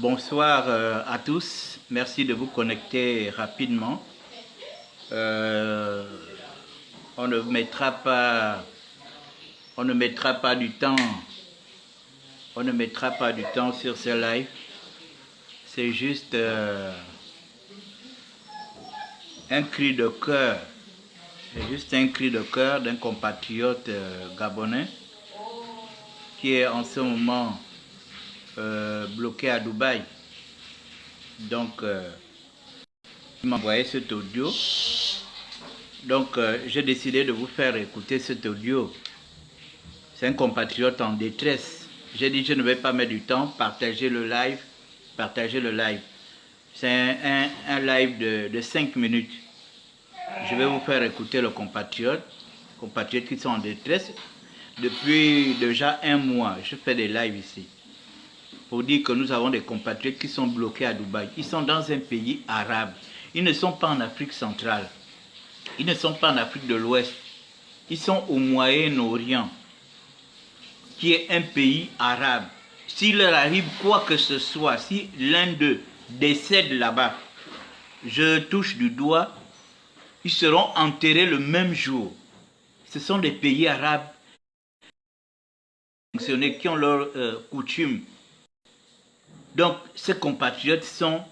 Bonsoir à tous. Merci de vous connecter rapidement. On ne mettra pas du temps. On ne mettra pas du temps sur ce live. C'est juste un cri de cœur. C'est juste un cri de cœur d'un compatriote gabonais qui est en ce moment bloqué à Dubaï. Donc, il m'a envoyé cet audio. Donc, j'ai décidé de vous faire écouter cet audio. C'est un compatriote en détresse. J'ai dit, je ne vais pas mettre du temps, partager le live. C'est un live de 5 minutes. Je vais vous faire écouter le compatriotes qui sont en détresse. Depuis déjà un mois, je fais des lives ici. Pour dire que nous avons des compatriotes qui sont bloqués à Dubaï. Ils sont dans un pays arabe. Ils ne sont pas en Afrique centrale. Ils ne sont pas en Afrique de l'Ouest. Ils sont au Moyen-Orient, qui est un pays arabe. S'il leur arrive quoi que ce soit, si l'un d'eux décède là-bas, je touche du doigt, ils seront enterrés le même jour. Ce sont des pays arabes qui ont leurs coutumes. Donc, ces compatriotes sont,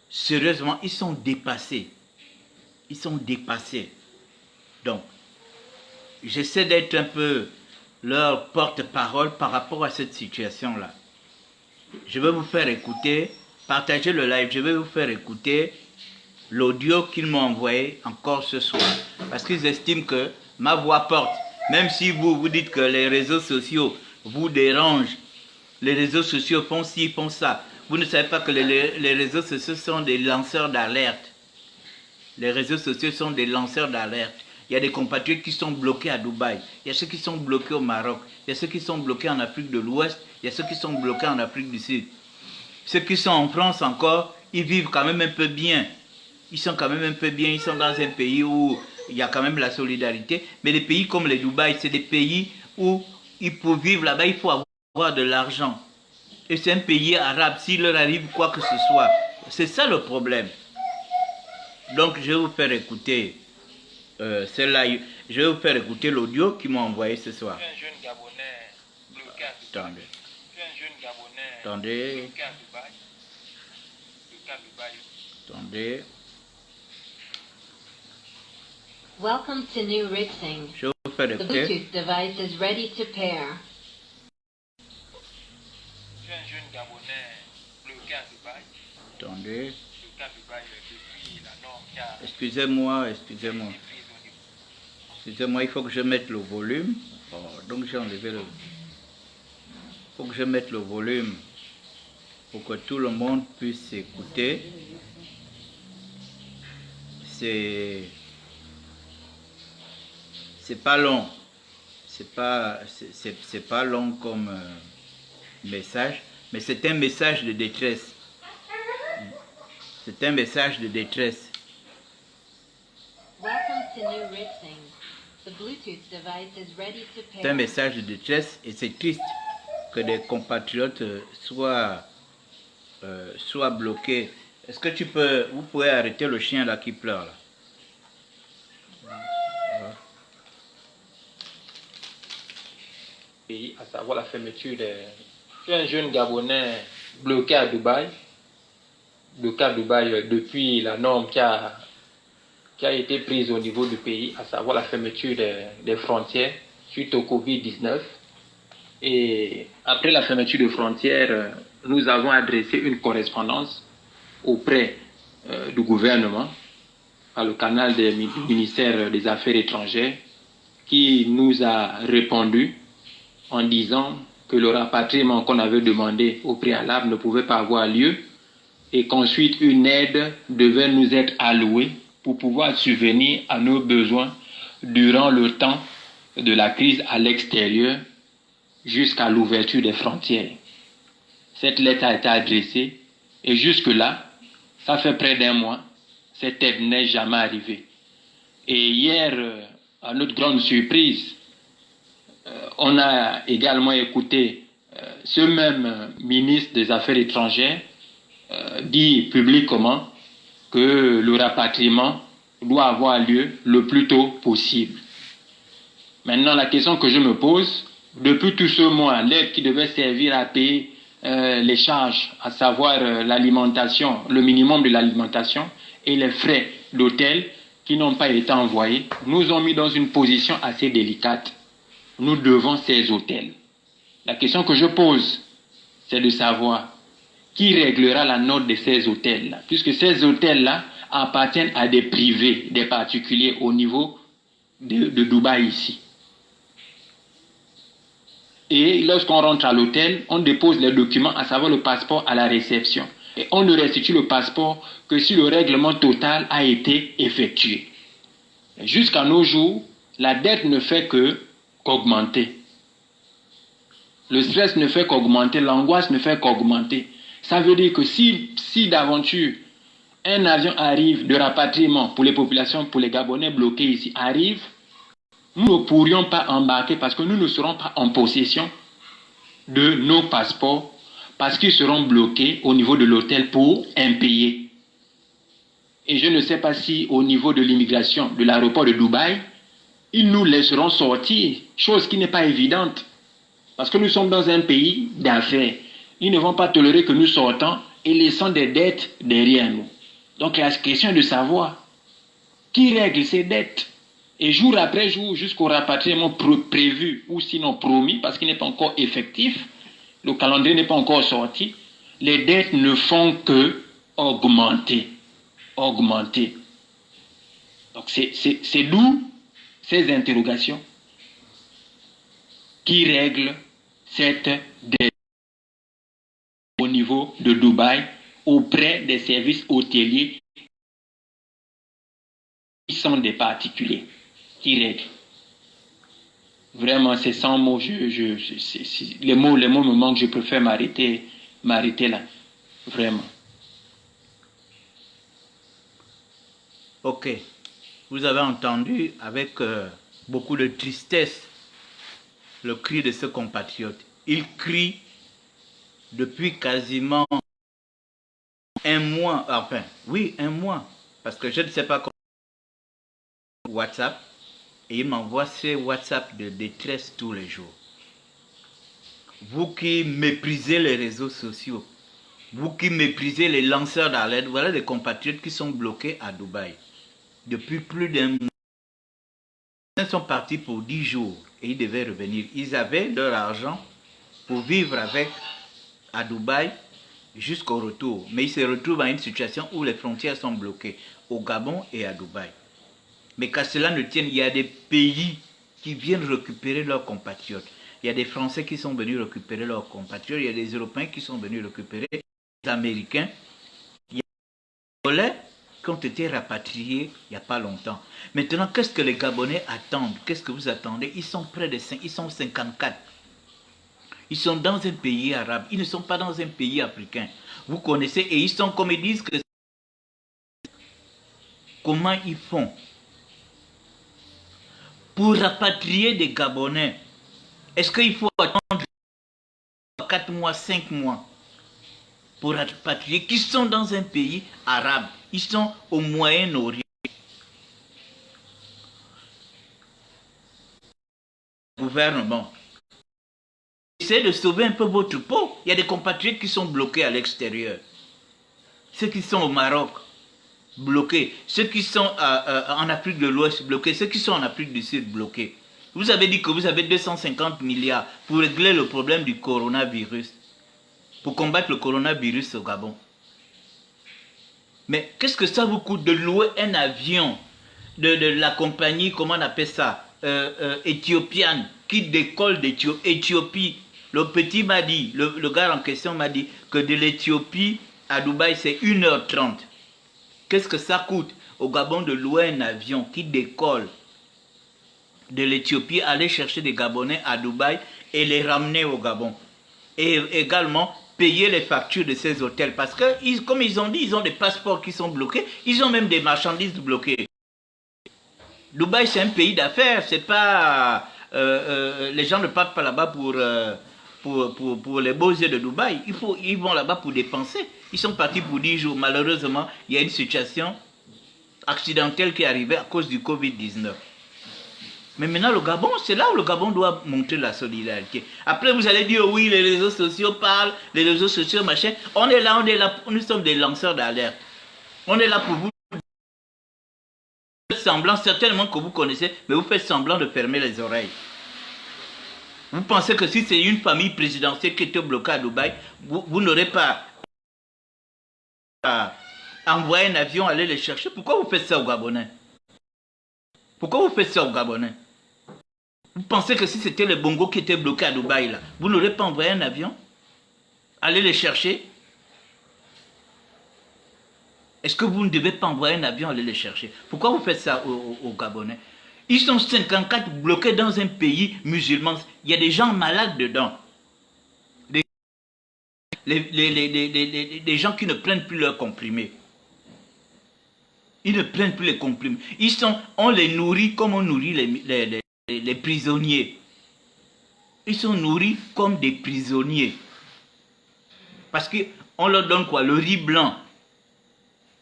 sérieusement, ils sont dépassés. Ils sont dépassés. Donc, j'essaie d'être un peu leur porte-parole par rapport à cette situation-là. Je vais vous faire écouter, partager le live, je vais vous faire écouter l'audio qu'ils m'ont envoyé encore ce soir. Parce qu'ils estiment que ma voix porte. Même si vous dites que les réseaux sociaux vous dérangent, les réseaux sociaux font ci, font ça. Vous ne savez pas que les réseaux sociaux sont des lanceurs d'alerte. Les réseaux sociaux sont des lanceurs d'alerte. Il y a des compatriotes qui sont bloqués à Dubaï. Il y a ceux qui sont bloqués au Maroc. Il y a ceux qui sont bloqués en Afrique de l'Ouest. Il y a ceux qui sont bloqués en Afrique du Sud. Ceux qui sont en France encore, ils vivent quand même un peu bien. Ils sont quand même un peu bien. Ils sont dans un pays où il y a quand même la solidarité. Mais les pays comme les Dubaï, c'est des pays où pour vivre là-bas, il faut avoir de l'argent. Et c'est un pays arabe. S'il leur arrive quoi que ce soit, c'est ça le problème. Donc, je vais vous faire écouter celle-là. Je vais vous faire écouter l'audio qu'ils m'ont envoyé ce soir. Un jeune Gabonais bloqué à Dubaï. Attendez. Un jeune Gabonais Attendez. bloqué à Dubaï. Bloqué à Dubaï. Attendez. Welcome to New Ritsing. Je vais vous faire The écouter. Bluetooth device is ready to pair. Un jeune Gabonais bloqué à Dubaï. Attendez. Bloqué à Dubaï depuis la norme qui a Excusez-moi. été prise au niveau. Excusez-moi, il faut que je mette le volume. Oh, donc j'ai enlevé le... Il faut que je mette le volume pour que tout le monde puisse écouter. C'est pas long. C'est pas long comme message, mais c'est un message de détresse. C'est un message de détresse. Welcome to New Ritsing. The Bluetooth device is ready to pair. C'est un message de détresse et c'est triste que des compatriotes soient bloqués. Est-ce que vous pouvez arrêter le chien là qui pleure là? Pays, à savoir la fermeture des... Un jeune Gabonais bloqué à Dubaï. Bloqué à Dubaï depuis la norme qui a été prise au niveau du pays, à savoir la fermeture des frontières suite au Covid-19. Et après la fermeture des frontières, nous avons adressé une correspondance auprès du gouvernement par le canal du ministère des Affaires étrangères qui nous a répondu en disant que le rapatriement qu'on avait demandé au préalable ne pouvait pas avoir lieu et qu'ensuite une aide devait nous être allouée pour pouvoir subvenir à nos besoins durant le temps de la crise à l'extérieur jusqu'à l'ouverture des frontières. Cette lettre a été adressée et jusque-là, ça fait près d'un mois, cette aide n'est jamais arrivée. Et hier, à notre grande surprise, on a également écouté ce même ministre des Affaires étrangères dit publiquement que le rapatriement doit avoir lieu le plus tôt possible. Maintenant, la question que je me pose, depuis tout ce mois, l'aide qui devait servir à payer les charges, à savoir l'alimentation, le minimum de l'alimentation et les frais d'hôtel qui n'ont pas été envoyés, nous ont mis dans une position assez délicate. Nous devons ces hôtels. La question que je pose, c'est de savoir qui réglera la note de ces hôtels-là, puisque ces hôtels-là appartiennent à des privés, des particuliers au niveau de Dubaï ici. Et lorsqu'on rentre à l'hôtel, on dépose les documents, à savoir le passeport, à la réception. Et on ne restitue le passeport que si le règlement total a été effectué. Jusqu'à nos jours, la dette ne fait qu'augmenter. Le stress ne fait qu'augmenter, l'angoisse ne fait qu'augmenter. Ça veut dire que si d'aventure un avion arrive de rapatriement pour les populations, pour les Gabonais bloqués ici, arrive, nous ne pourrions pas embarquer parce que nous ne serons pas en possession de nos passeports parce qu'ils seront bloqués au niveau de l'hôtel pour impayés. Et je ne sais pas si au niveau de l'immigration de l'aéroport de Dubaï, ils nous laisseront sortir, chose qui n'est pas évidente. Parce que nous sommes dans un pays d'affaires. Ils ne vont pas tolérer que nous sortons et laissons des dettes derrière nous. Donc la question est de savoir qui règle ces dettes. Et jour après jour, jusqu'au rapatriement prévu ou sinon promis, parce qu'il n'est pas encore effectif, le calendrier n'est pas encore sorti, les dettes ne font que augmenter. Augmenter. Donc c'est d'où ces interrogations. Qui règle cette dette au niveau de Dubaï auprès des services hôteliers qui sont des particuliers? Qui règle? Vraiment, c'est sans mots. Les mots me manquent. Je préfère m'arrêter là. Vraiment. Ok. Vous avez entendu avec beaucoup de tristesse le cri de ce compatriote. Il crie depuis quasiment un mois. Enfin, oui, un mois. Parce que je ne sais pas comment WhatsApp. Et il m'envoie ces WhatsApp de détresse tous les jours. Vous qui méprisez les réseaux sociaux, vous qui méprisez les lanceurs d'alerte, voilà des compatriotes qui sont bloqués à Dubaï. Depuis plus d'un mois. Ils sont partis pour 10 jours et ils devaient revenir. Ils avaient leur argent pour vivre avec à Dubaï jusqu'au retour. Mais ils se retrouvent dans une situation où les frontières sont bloquées au Gabon et à Dubaï. Mais qu'à cela ne tienne, il y a des pays qui viennent récupérer leurs compatriotes. Il y a des Français qui sont venus récupérer leurs compatriotes. Il y a des Européens qui sont venus récupérer les Américains. Il y a des Congolais qui ont été rapatriés il n'y a pas longtemps. Maintenant, qu'est-ce que les Gabonais attendent? Qu'est-ce que vous attendez? Ils sont près de 5, ils sont 54. Ils sont dans un pays arabe. Ils ne sont pas dans un pays africain. Vous connaissez, et ils sont comme ils disent que... Comment ils font pour rapatrier des Gabonais? Est-ce qu'il faut attendre 4 mois, 5 mois pour rapatrier qui sont dans un pays arabe? Ils sont au Moyen-Orient. Gouvernement, essayez de sauver un peu votre peau. Il y a des compatriotes qui sont bloqués à l'extérieur. Ceux qui sont au Maroc, bloqués. Ceux qui sont en Afrique de l'Ouest, bloqués. Ceux qui sont en Afrique du Sud, bloqués. Vous avez dit que vous avez 250 milliards pour régler le problème du coronavirus. Pour combattre le coronavirus au Gabon. Mais qu'est-ce que ça vous coûte de louer un avion de la compagnie, comment on appelle ça, éthiopienne, qui décolle d'Éthiopie. Le petit m'a dit, le gars en question m'a dit que de l'Éthiopie à Dubaï, c'est 1h30. Qu'est-ce que ça coûte au Gabon de louer un avion qui décolle de l'Éthiopie, aller chercher des Gabonais à Dubaï et les ramener au Gabon? Et également payer les factures de ces hôtels. Parce que, comme ils ont dit, ils ont des passeports qui sont bloqués. Ils ont même des marchandises bloquées. Dubaï, c'est un pays d'affaires. C'est pas... les gens ne partent pas là-bas pour les beaux yeux de Dubaï. Ils vont là-bas pour dépenser. Ils sont partis pour 10 jours. Malheureusement, il y a une situation accidentelle qui est arrivée à cause du Covid-19. Mais maintenant, le Gabon, c'est là où le Gabon doit montrer la solidarité. Après, vous allez dire, oui, les réseaux sociaux parlent, les réseaux sociaux, machin. On est là, nous sommes des lanceurs d'alerte. On est là pour vous. Vous faites semblant, certainement que vous connaissez, mais vous faites semblant de fermer les oreilles. Vous pensez que si c'est une famille présidentielle qui était bloquée à Dubaï, vous n'aurez pas envoyé un avion aller les chercher. Pourquoi vous faites ça aux Gabonais? Pourquoi vous faites ça aux Gabonais? Vous pensez que si c'était les Bongo qui étaient bloqués à Dubaï, là, vous n'aurez pas envoyé un avion aller les chercher? Est-ce que vous ne devez pas envoyer un avion aller les chercher? Pourquoi vous faites ça aux Gabonais? Ils sont 54 bloqués dans un pays musulman. Il y a des gens malades dedans. Des gens qui ne prennent plus leurs comprimés. Ils ne prennent plus les comprimés. On les nourrit comme on nourrit les prisonniers. Ils sont nourris comme des prisonniers. Parce qu'on leur donne quoi? Le riz blanc.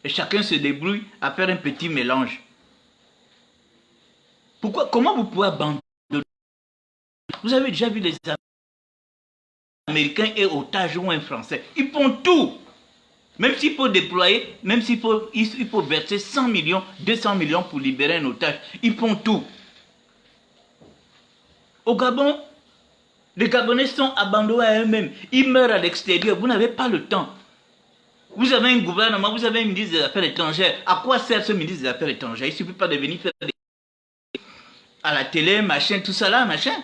Et chacun se débrouille à faire un petit mélange. Comment vous pouvez abandonner? Vous avez déjà vu les Américains et otages ou un Français. Ils font tout. Même s'il faut déployer, même s'il faut verser 100 millions, 200 millions pour libérer un otage. Ils font tout. Au Gabon, les Gabonais sont abandonnés à eux-mêmes. Ils meurent à l'extérieur. Vous n'avez pas le temps. Vous avez un gouvernement, vous avez un ministre des Affaires étrangères. À quoi sert ce ministre des Affaires étrangères? Il ne suffit pas de venir faire à la télé, machin, tout ça là, machin.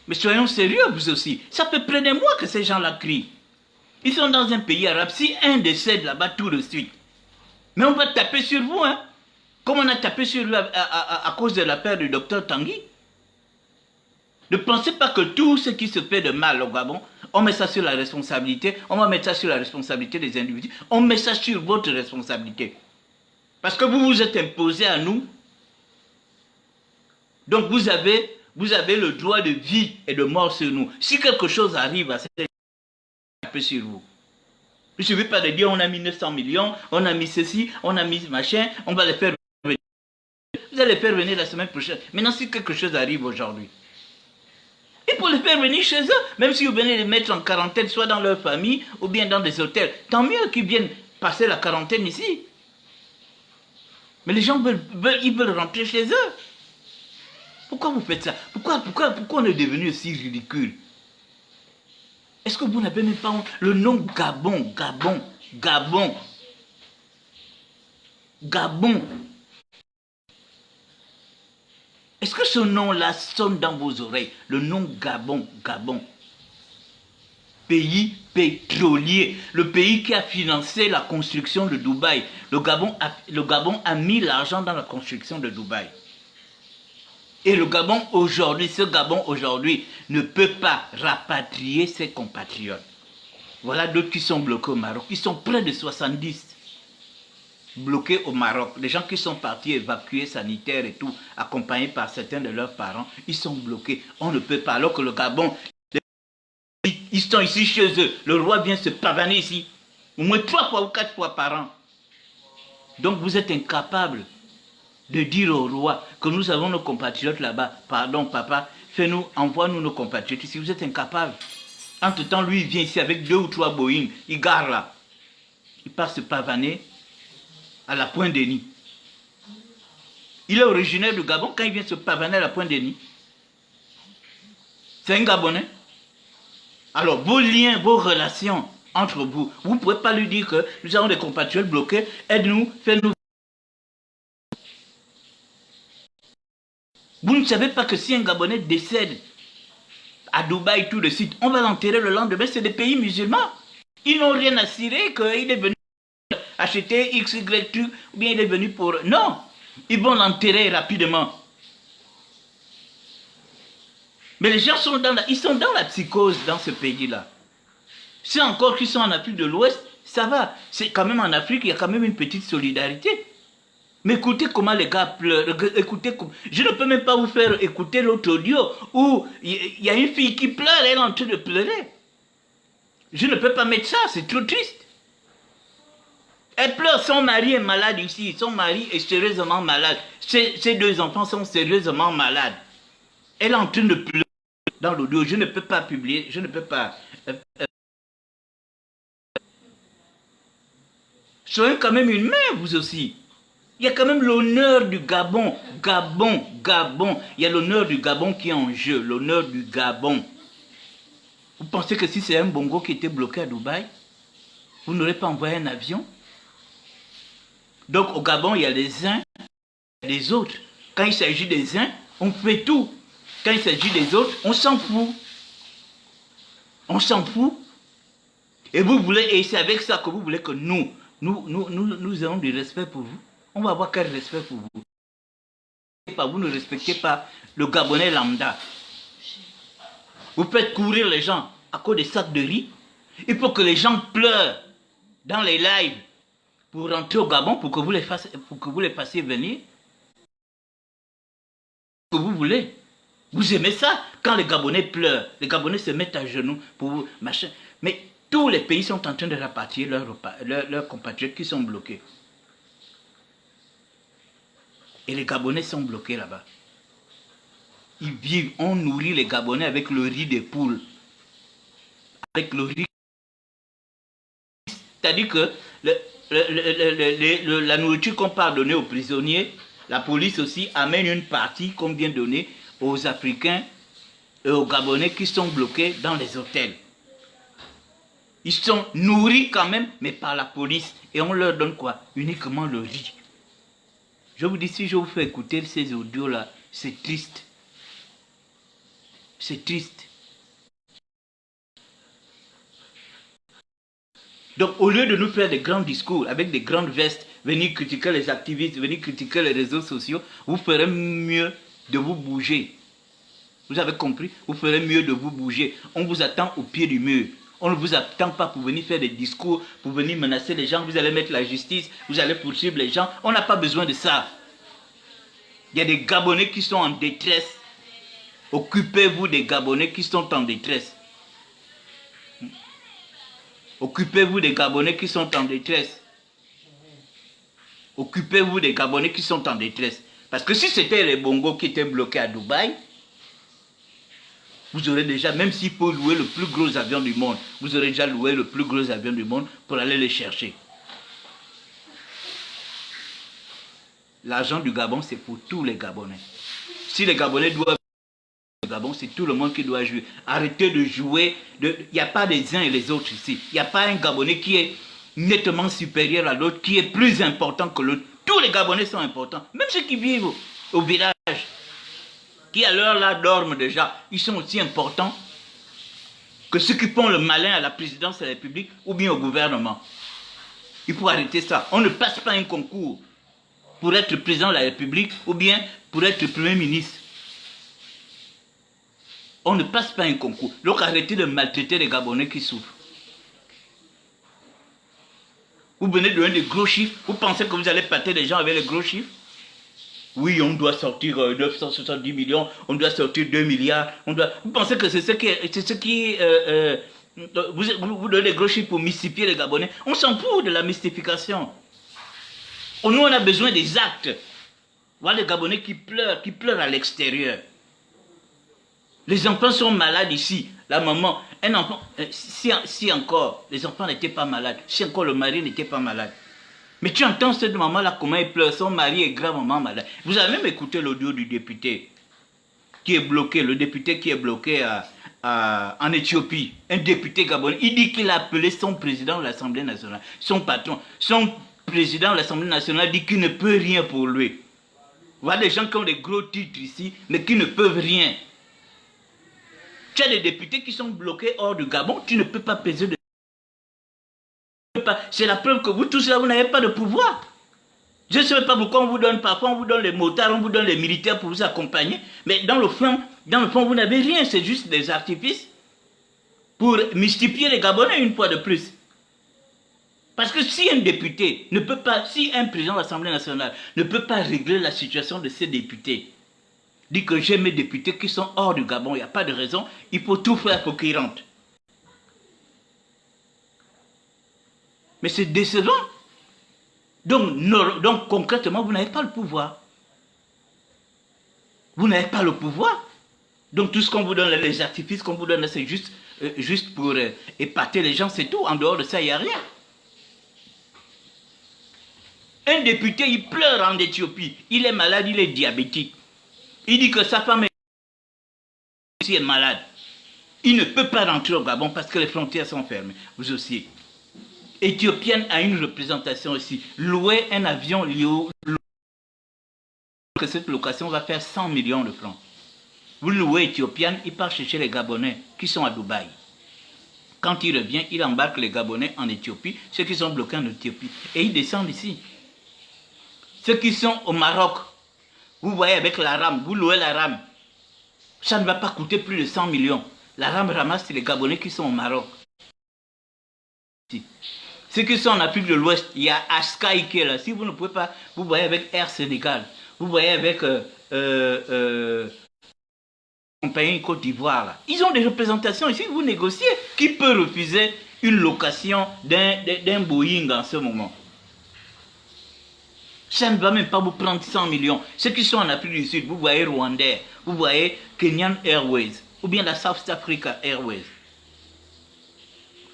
Mais soyons sérieux, vous aussi. Ça fait près de mois que ces gens-là crient. Ils sont dans un pays arabe. Si un décède là-bas tout de suite, mais on va taper sur vous, hein. Comme on a tapé sur lui à cause de l'affaire du docteur Tanguy. Ne pensez pas que tout ce qui se fait de mal au Gabon, on met ça sur la responsabilité, on va mettre ça sur la responsabilité des individus, on met ça sur votre responsabilité. Parce que vous vous êtes imposé à nous. Donc vous avez le droit de vie et de mort sur nous. Si quelque chose arrive à ces gens, taper sur vous. Il ne suffit pas de dire on a mis 900 millions, on a mis ceci, on a mis machin, on va les faire venir. Vous allez les faire venir la semaine prochaine. Maintenant, si quelque chose arrive aujourd'hui, il faut les faire venir chez eux, même si vous venez les mettre en quarantaine, soit dans leur famille ou bien dans des hôtels. Tant mieux qu'ils viennent passer la quarantaine ici. Mais les gens ils veulent rentrer chez eux. Pourquoi vous faites ça? Pourquoi on est devenu aussi ridicule? Est-ce que vous n'avez même pas honte? Le nom Gabon. Est-ce que ce nom-là sonne dans vos oreilles? Le nom Gabon. Pays pétrolier, le pays qui a financé la construction de Dubaï. Le Gabon a mis l'argent dans la construction de Dubaï. Et ce Gabon aujourd'hui ne peut pas rapatrier ses compatriotes. Voilà d'autres qui sont bloqués au Maroc. Ils sont près de 70 bloqués au Maroc. Les gens qui sont partis évacués sanitaires et tout, accompagnés par certains de leurs parents, ils sont bloqués. On ne peut pas. Alors que le Gabon, ils sont ici chez eux. Le roi vient se pavaner ici. Au moins 3 fois ou 4 fois par an. Donc vous êtes incapables de dire au roi que nous avons nos compatriotes là-bas. Pardon papa, envoie-nous nos compatriotes ici. Vous êtes incapables. Entre-temps, lui, il vient ici avec 2 ou 3 Boeing. Il gare là. Il part se pavaner à la Pointe-Denis. Il est originaire du Gabon quand il vient se pavaner à la Pointe-Denis. C'est un Gabonais. Alors, vos liens, vos relations entre vous, vous ne pouvez pas lui dire que nous avons des compatriotes bloqués, aide-nous, fais-nous. Vous ne savez pas que si un Gabonais décède à Dubaï tout de suite, on va l'enterrer le lendemain, c'est des pays musulmans. Ils n'ont rien à cirer qu'il est venu acheter X, Y, truc, ou bien il est venu pour... Non, ils vont l'enterrer rapidement. Mais les gens sont dans la psychose dans ce pays-là. C'est encore qu'ils sont en Afrique de l'Ouest, ça va. C'est quand même en Afrique, il y a quand même une petite solidarité. Mais écoutez comment les gars pleurent. Écoutez, je ne peux même pas vous faire écouter l'autre audio où il y a une fille qui pleure, elle est en train de pleurer. Je ne peux pas mettre ça, c'est trop triste. Elle pleure, son mari est malade ici, son mari est sérieusement malade. Ses deux enfants sont sérieusement malades. Elle est en train de pleurer dans l'audio, je ne peux pas publier, je ne peux pas... Soyez quand même une mère, vous aussi. Il y a quand même l'honneur du Gabon. Gabon. Il y a l'honneur du Gabon qui est en jeu. L'honneur du Gabon. Vous pensez que si c'est un bongo qui était bloqué à Dubaï, vous n'aurez pas envoyé un avion? Donc au Gabon, il y a les uns et les autres. Quand il s'agit des uns, on fait tout. Quand il s'agit des autres, on s'en fout. On s'en fout. Et vous voulez, et c'est avec ça que vous voulez que nous ayons du respect pour vous. On va avoir quel respect pour vous? Vous ne respectez pas le Gabonais lambda. Vous faites courir les gens à cause des sacs de riz. Il faut que les gens pleurent dans les lives pour rentrer au Gabon, pour que vous les fassiez venir. Ce que vous voulez. Vous aimez ça? Quand les Gabonais pleurent, les Gabonais se mettent à genoux pour vous, machin. Mais tous les pays sont en train de rapatrier leurs compatriotes qui sont bloqués. Et les Gabonais sont bloqués là-bas. Ils vivent, on nourrit les Gabonais avec le riz des poules. Avec le riz. C'est-à-dire que la nourriture qu'on part donner aux prisonniers, la police aussi amène une partie qu'on vient donner aux Africains et aux Gabonais qui sont bloqués dans les hôtels. Ils sont nourris quand même, mais par la police. Et on leur donne quoi? Uniquement le riz. Je vous dis, si je vous fais écouter ces audios-là, c'est triste. C'est triste. Donc, au lieu de nous faire des grands discours avec des grandes vestes, venir critiquer les activistes, venir critiquer les réseaux sociaux, vous ferez mieux de vous bouger. Vous avez compris? Vous ferez mieux de vous bouger. On vous attend au pied du mur. On ne vous attend pas pour venir faire des discours, pour venir menacer les gens. Vous allez mettre la justice, vous allez poursuivre les gens. On n'a pas besoin de ça. Il y a des Gabonais qui sont en détresse. Occupez-vous des Gabonais qui sont en détresse. Occupez-vous des Gabonais qui sont en détresse. Occupez-vous des Gabonais qui sont en détresse. Parce que si c'était les bongos qui étaient bloqués à Dubaï, vous aurez déjà, même s'il faut louer le plus gros avion du monde, vous aurez déjà loué le plus gros avion du monde pour aller les chercher. L'argent du Gabon, c'est pour tous les Gabonais. Si les Gabonais doivent le Gabon, c'est tout le monde qui doit jouer. Arrêtez de jouer. Il n'y a pas les uns et les autres ici. Il n'y a pas un Gabonais qui est nettement supérieur à l'autre, qui est plus important que l'autre. Tous les Gabonais sont importants. Même ceux qui vivent au village, qui à l'heure là dorment déjà, ils sont aussi importants que ceux qui font le malin à la présidence de la République ou bien au gouvernement. Il faut arrêter ça. On ne passe pas un concours pour être président de la République ou bien pour être Premier ministre. On ne passe pas un concours. Donc arrêtez de maltraiter les Gabonais qui souffrent. Vous venez de donner des gros chiffres. Vous pensez que vous allez pâter les gens avec les gros chiffres? Oui, on doit sortir 970 millions, on doit sortir 2 milliards. Vous pensez que c'est ce qui... vous donnez des gros chiffres pour mystifier les Gabonais? On s'en fout de la mystification. Nous, on a besoin des actes. Voilà les Gabonais qui pleurent à l'extérieur. Les enfants sont malades ici. La maman, un enfant, si encore les enfants n'étaient pas malades, si encore le mari n'était pas malade. Mais tu entends cette maman-là, comment elle pleure, son mari est gravement malade. Vous avez même écouté l'audio du député qui est bloqué, le député qui est bloqué en Éthiopie, un député gabonais. Il dit qu'il a appelé son président de l'Assemblée nationale, son patron. Son président de l'Assemblée nationale dit qu'il ne peut rien pour lui. Voilà des gens qui ont des gros titres ici, mais qui ne peuvent rien. Tu as des députés qui sont bloqués hors du Gabon, tu ne peux pas peser de... C'est la preuve que vous tous là, vous n'avez pas de pouvoir. Je ne sais pas pourquoi on vous donne, parfois on vous donne les motards, on vous donne les militaires pour vous accompagner, mais dans le fond vous n'avez rien, c'est juste des artifices pour mystifier les Gabonais une fois de plus. Parce que si un député ne peut pas, si un président de l'Assemblée nationale ne peut pas régler la situation de ses députés, dit que j'ai mes députés qui sont hors du Gabon, il n'y a pas de raison, il faut tout faire pour qu'ils rentrent. Mais c'est décevant. Donc concrètement, vous n'avez pas le pouvoir. Vous n'avez pas le pouvoir. Donc tout ce qu'on vous donne, les artifices qu'on vous donne, c'est juste pour épater les gens, c'est tout. En dehors de ça, il n'y a rien. Un député, il pleure en Éthiopie. Il est malade, il est diabétique. Il dit que sa femme est malade. Il ne peut pas rentrer au Gabon parce que les frontières sont fermées. Vous aussi. Éthiopienne a une représentation ici. Louer un avion, que cette location va faire 100 millions de francs. Vous louez Éthiopienne, il part chercher les Gabonais qui sont à Dubaï. Quand il revient, il embarque les Gabonais en Éthiopie, ceux qui sont bloqués en Éthiopie. Et ils descendent ici. Ceux qui sont au Maroc, vous voyez avec la rame, vous louez la rame. Ça ne va pas coûter plus de 100 millions. La rame ramasse les Gabonais qui sont au Maroc. Ceux qui sont en Afrique de l'Ouest, il y a Askai qui est là. Si vous ne pouvez pas, vous voyez avec Air Sénégal, vous voyez avec compagnie Côte d'Ivoire. Ils ont des représentations ici, vous négociez. Qui peut refuser une location d'un Boeing en ce moment? Ça ne va même pas vous prendre 100 millions. Ceux qui sont en Afrique du Sud, vous voyez Rwandais, vous voyez Kenyan Airways, ou bien la South Africa Airways.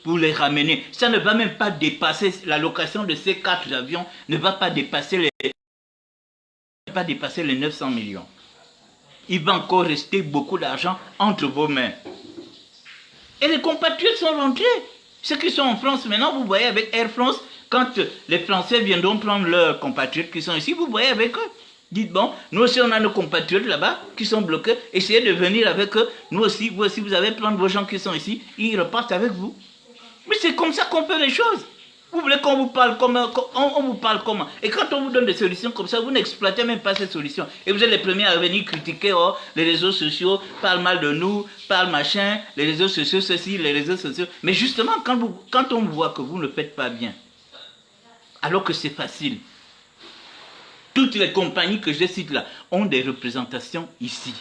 Pour les ramener, ça ne va même pas dépasser, la location de ces 4 avions ne va pas dépasser les 900 millions. Il va encore rester beaucoup d'argent entre vos mains. Et les compatriotes sont rentrés. Ceux qui sont en France maintenant, vous voyez avec Air France, quand les Français viendront prendre leurs compatriotes qui sont ici, vous voyez avec eux. Dites bon, nous aussi on a nos compatriotes là-bas qui sont bloqués, essayez de venir avec eux. Nous aussi, vous aussi, vous allez prendre vos gens qui sont ici, ils repartent avec vous. Mais c'est comme ça qu'on fait les choses. Vous voulez qu'on vous parle comment? On vous parle comment? Et quand on vous donne des solutions comme ça, vous n'exploitez même pas ces solutions. Et vous êtes les premiers à venir critiquer, oh, les réseaux sociaux parlent mal de nous, parlent machin, les réseaux sociaux ceci, les réseaux sociaux. Mais justement, quand on voit que vous ne faites pas bien, alors que c'est facile, toutes les compagnies que je cite là ont des représentations ici.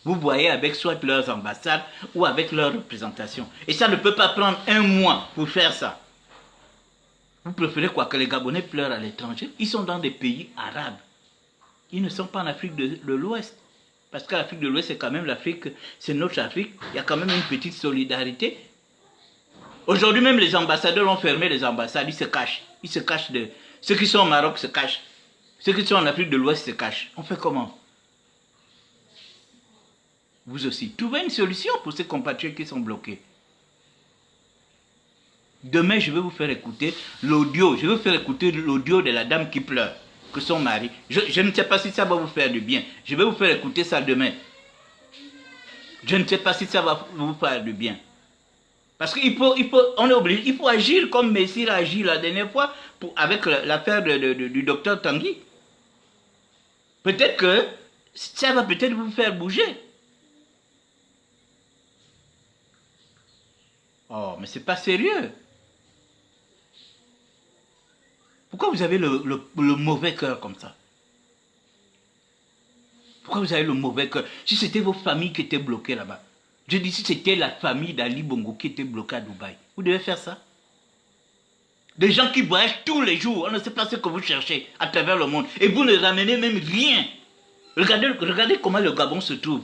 Vous voyez avec soit leurs ambassades ou avec leurs représentations. Et ça ne peut pas prendre un mois pour faire ça. Vous préférez quoi? Que les Gabonais pleurent à l'étranger? Ils sont dans des pays arabes. Ils ne sont pas en Afrique de l'Ouest. Parce que l'Afrique de l'Ouest, c'est quand même l'Afrique, c'est notre Afrique. Il y a quand même une petite solidarité. Aujourd'hui même, les ambassadeurs ont fermé les ambassades. Ils se cachent. Ils se cachent de... Ceux qui sont au Maroc se cachent. Ceux qui sont en Afrique de l'Ouest se cachent. On fait comment? Vous aussi. Trouvez une solution pour ces compatriotes qui sont bloqués. Demain, je vais vous faire écouter l'audio. Je vais vous faire écouter l'audio de la dame qui pleure, que son mari. Je ne sais pas si ça va vous faire du bien. Je vais vous faire écouter ça demain. Je ne sais pas si ça va vous faire du bien. Parce on est obligé, il faut agir comme Messire a agi la dernière fois avec l'affaire du docteur Tanguy. Peut-être que ça va peut-être vous faire bouger. Oh, mais c'est pas sérieux. Pourquoi vous avez le mauvais cœur comme ça? Pourquoi vous avez le mauvais cœur? Si c'était vos familles qui étaient bloquées là-bas. Je dis si c'était la famille d'Ali Bongo qui était bloquée à Dubaï. Vous devez faire ça. Des gens qui voyagent tous les jours. On ne sait pas ce que vous cherchez à travers le monde. Et vous ne ramenez même rien. Regardez comment le Gabon se trouve.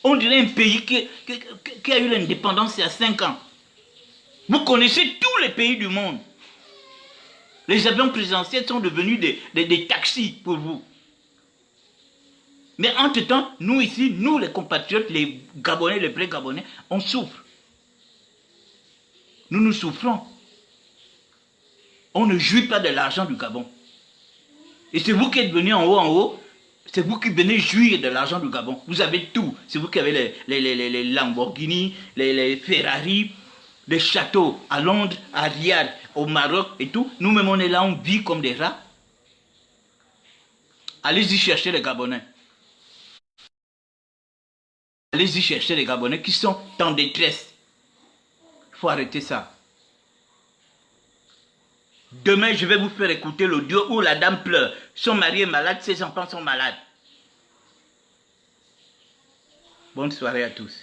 On dirait un pays qui a eu l'indépendance il y a 5 ans. Vous connaissez tous les pays du monde. Les avions présidentiels sont devenus des taxis pour vous. Mais entre-temps, nous ici, nous les compatriotes, les Gabonais, les vrais Gabonais, on souffre. Nous souffrons. On ne jouit pas de l'argent du Gabon. Et c'est vous qui êtes venus en haut, c'est vous qui venez jouir de l'argent du Gabon. Vous avez tout. C'est vous qui avez les Lamborghini, les Ferrari, les châteaux à Londres, à Riyad, au Maroc et tout. Nous-mêmes, on est là, on vit comme des rats. Allez-y chercher les Gabonais. Allez-y chercher les Gabonais qui sont en détresse. Il faut arrêter ça. Demain, je vais vous faire écouter l'audio où la dame pleure. Son mari est malade, ses enfants sont malades. Bonne soirée à tous.